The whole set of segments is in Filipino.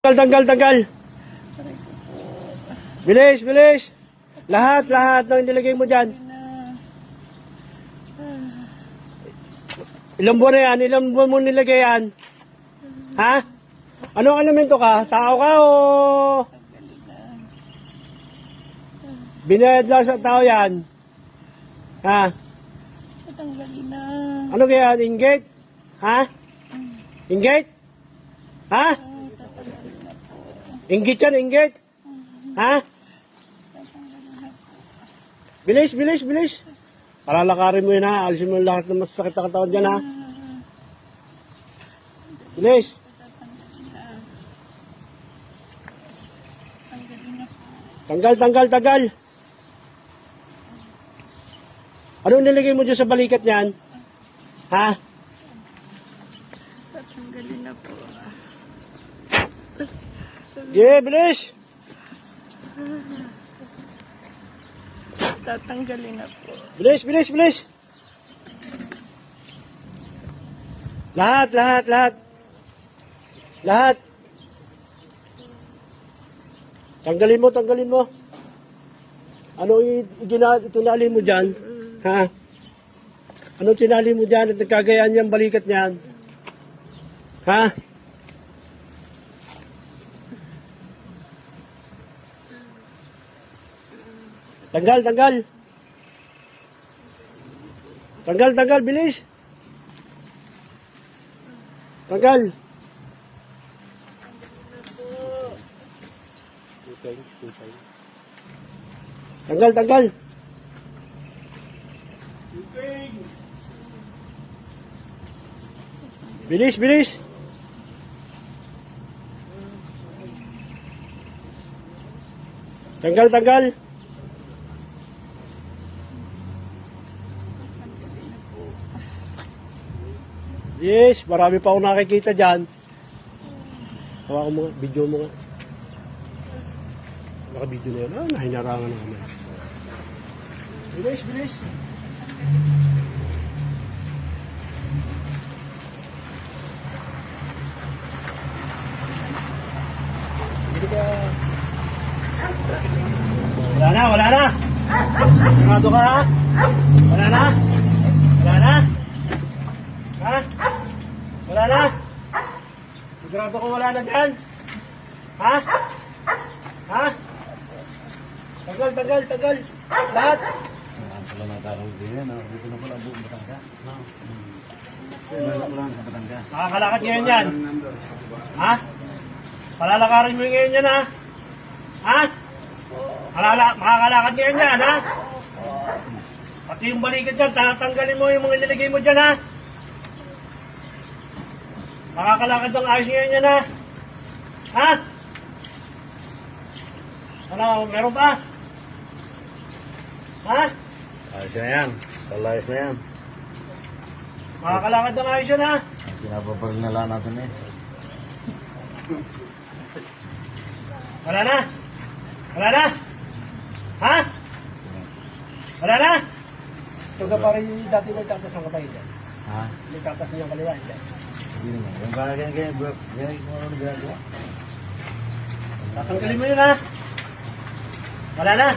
Tanggal, tanggal. Bilis, bilis. Lahat ng nilagay mo dyan. Ilang buwan na yan? Ilang buwan mo nilagay yan? Ha? Anong elemento ka? Tao ka o... Binayad lang sa tao yan? Ha? Tatanggalin na. Ano kaya? Inggit? Ha? Inggit? Ha? Inggit yan, inggit? Ha? Bilis, bilis, bilis. Palalakarin mo yun ha. Alisin mo yung lahat ng masasakit na katawan dyan ha. Bilis. Tanggal, tanggal, tanggal. Ano nilagay mo dyan sa balikat niyan? Ha? Tatanggalin na po. Yeah, bilis. Tatanggalin na po. Bilis, bilis, bilis. Lahat. Lahat. Tanggalin mo. Ano itinali mo dyan? Ha? Ano tinali mo dyan at nagkagayaan niyang balikat niyan? Ha? Tanggal. Tanggal, bilis. Tanggal. Tanggal. Bilis. Tanggal. Yes, marami pa akong nakikita dyan. Hawakan mo nga, video mo nga. Naka-video na yan. Nahinarangan na kami. Bilis. Hindi ka... Wala na. Sigurado ka ha? Wala na. Ha? Wala na? Sigurado ko wala na dyan? Ha? Tagal. Lahat. Wala na tarong din yan. Dito na pala buong Batangas. Wala sa Batangas. Makakalakad ngayon yan. Ha? Palalakarin mo ngayon yan ha? Ha? Makakalakad ngayon yan ha? Pati yung balikat dyan, tatanggalin mo yung mga nilagay mo dyan ha? Makakalakad ng ayos ngayon yan ha? Ha? Ano, meron pa? Ha? Ayos na yan. Ayos na yan. Makakalakad ng ayos yan ha? Pinapapagnala natin eh. Wala na? Ha? Wala na? Ito ka pa rin dati na itatas ang kapay dyan. Ha? Itatas niya ang kaliwa dyan. Hindi naman. Yung kaya ganyan kung ano ginagawa. Tatanggalin mo yun ha? Wala na?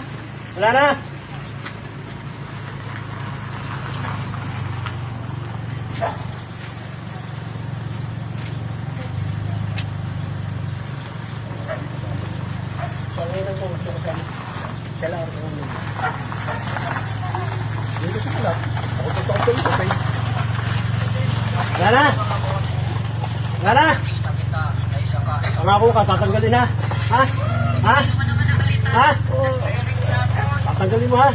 Panginan ko, kailangan ko muna. Dito sa kulap. Ako ito. Wala na? Pangako ka, tatanggalin ha? Ha? Tatanggalin mo ha?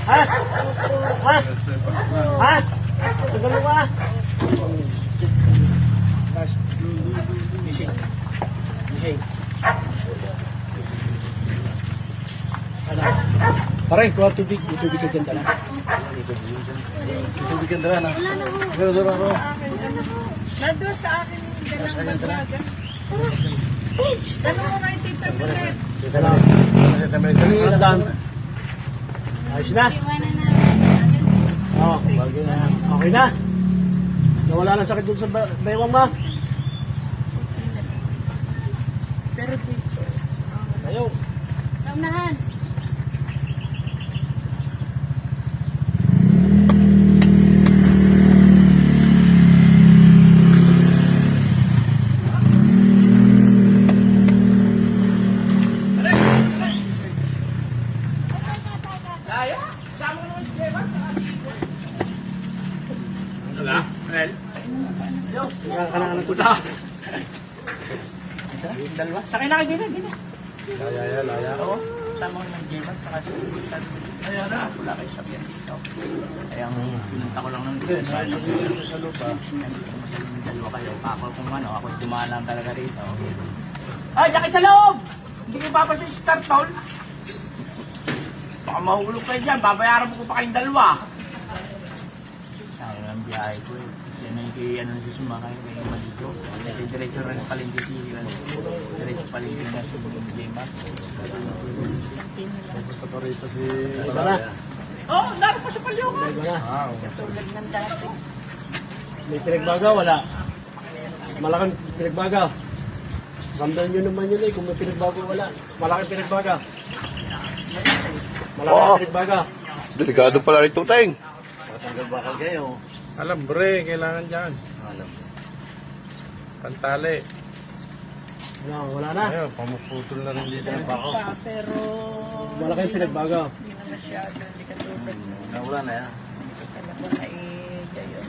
Ha? Tatanggalin mo ha? Gising. Pare, kuha tubig. Tubig ka dyan tala. Tubig ka na. Doon ako. Nandun sa akin yung dalawa. Dalawa kayo tita Milet. Dito lang. Ayos na? Oo. Okay na? Nawala na sakit dun sa baywang ma. Okay na. Pero dito, Ayaw. sa unahan. Wala? Well? Kanang puta. Dalawa. Sakay na kayo din. Laya. Oo. Tama ko ng J-Bag. Ayan na. Wala kayo sabihan dito. Kaya pinunta ko lang ng dito. Sa lupa. Dalawa kayo. Ako kung ano. Ako dumaan lang talaga rito. Ay, sakay sa loob! Hindi kayo papasa sa start toll. Baka mahulog kayo dyan. Babayaran mo ko pa kayong dalawa. Sayang ang biyahe ko eh. Yan ay kay ano na sumakay kay Maligo. Kasi diretso rin ang palengke si diretso palengke na sa Lima. Patorito si... Isa na. Oh, naroon pa sa Palyongan. Isa na. Tulad ng dati. May pinagbaga, wala. Malaking pinagbaga. Ramdam nyo naman yun eh, kung may pinagbaga, wala. Malaking pinagbaga. Malaking pinagbaga. Delikado pala ito, Teng. Matanggal bakal kayo. Alambre, kailangan dyan. Alam. Pantali. Wala na. Ayun, pamuputol na rin dito yung bako. Pa, pero Malaking pinagbaga. hindi na masyado. Hindi ka tulad mo. Nawala na yan. Hindi ka talaga naigayo.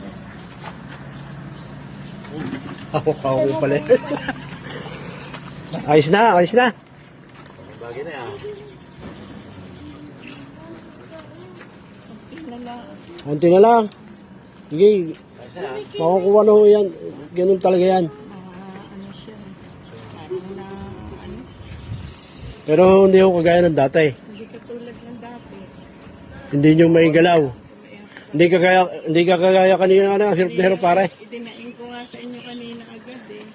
Hawak-hawak mo pala. Ayos na, ayos na. Bagay na yan. Inala. Konti na lang. Sige, Kasi yan. makukuha na ho yan. Ganun talaga yan. Ano siya. Parang na, ano, Pero hindi ho kagaya ng dati. hindi ka tulad ng dati. Hindi nyo may galaw. Hindi ka kagaya kanina na, hirap na hirap pare. Idinaing ko nga sa inyo kanina agad eh.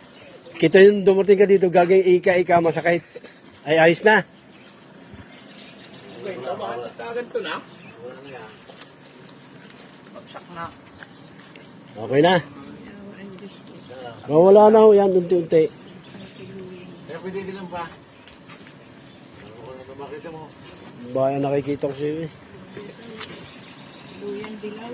Kita yung dumating ka dito, gagawin ika-ika, masakit. Ay, ayos na. Bagsak na. Okay na. Yawa ang Diyos ko. Mawala na ho yan, unti-unti. Kaya pwede din lang ba? Ano na makita mo? Baya nakikita ko siya eh. Luyang dilaw.